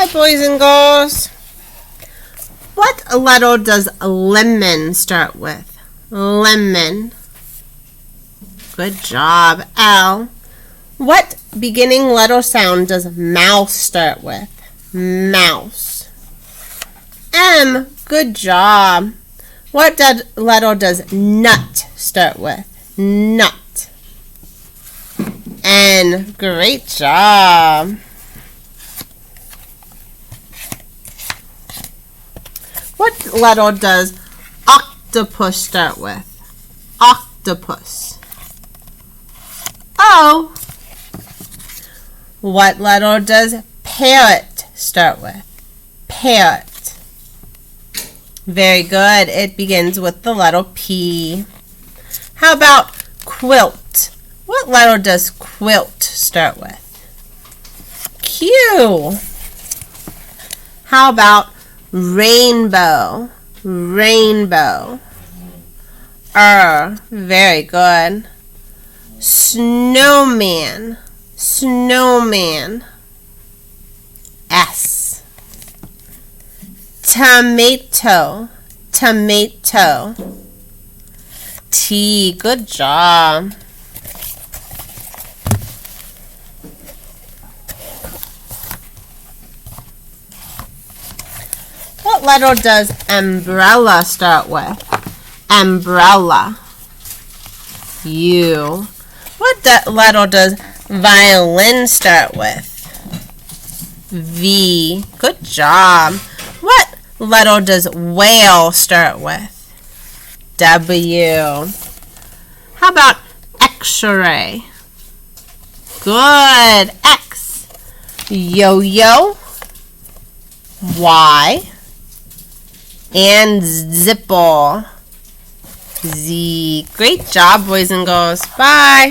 Bye, boys and girls. What letter does lemon start with? Lemon. Good job. L. What beginning letter sound does mouse start with? Mouse. M. Good job. What letter does nut start with? Nut. N. Great job. What letter does octopus start with? Octopus. O. What letter does parrot start with? Parrot. Very good. It begins with the letter P. How about quilt? What letter does quilt start with? Q. How about rainbow? Rainbow. Very good. Snowman. Snowman. S. Tomato. Tomato. T. Good job. What letter does umbrella start with? Umbrella. U. What letter does violin start with? V. Good job. What letter does whale start with? W. How about X-ray? Good. X. Yo-yo. Y. And zipper. Z. Great job, boys and girls. Bye.